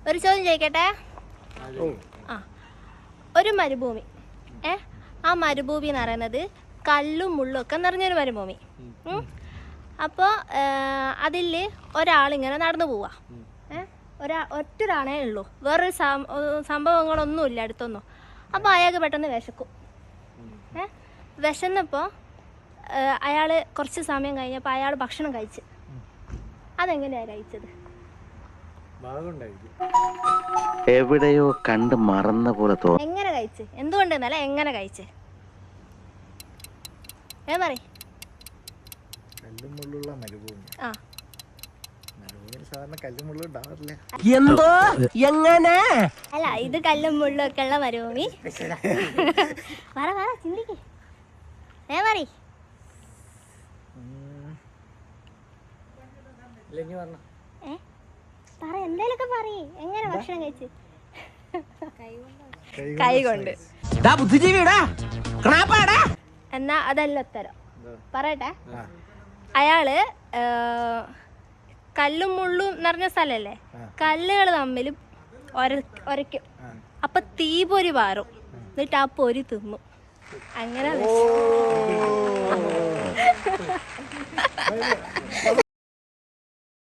ഒരു ചോദ്യം ചോദിക്കട്ടെ. ആ, ഒരു മരുഭൂമി. ആ മരുഭൂമി എന്ന് പറയുന്നത് കല്ലും മുള്ളും ഒക്കെ നിറഞ്ഞൊരു മരുഭൂമി. അപ്പോൾ അതിൽ ഒരാളിങ്ങനെ നടന്നു പോവാ. ഒറ്റൊരാളേ ഉള്ളൂ, വേറൊരു സംഭവങ്ങളൊന്നുമില്ല അടുത്തൊന്നും. അപ്പോൾ അയാൾക്ക് പെട്ടെന്ന് വിശക്കും. വിശന്നപ്പോൾ അയാൾ കുറച്ച് സമയം കഴിഞ്ഞപ്പോൾ അയാൾ ഭക്ഷണം കഴിച്ച്. അതെങ്ങനെയാണ് കഴിച്ചത്? എവിടെയോ കണ്ട് മറന്ന പോലെ തോന്നുന്നു. എങ്ങനെ കഴിച്ച്? എന്തുകൊണ്ടെന്നല്ല, എങ്ങനെ കഴിച്ച്? പറ. ആ, എന്തോ എങ്ങനെ? അല്ല, ഇത് കല്ലും മുള്ളും ഒക്കെ ഉള്ള മരുഭൂമി. പറ പറ, ചിന്തിക്ക്. പറ. പറ, എന്തേലൊക്കെ പറ. എങ്ങനെ ഭക്ഷണം കഴിച്ച്? കൈ കൊണ്ട്. എന്നാ അതല്ല ഉത്തരം. പറയട്ടെ. അയാള് കല്ലും മുള്ളും നിറഞ്ഞ സ്ഥലല്ലേ, കല്ലുകൾ തമ്മിൽ ഒരയ്ക്കും. അപ്പൊ തീപ്പൊരി പാറും, എന്നിട്ട് ആ പൊരി തിന്നും. അങ്ങനെ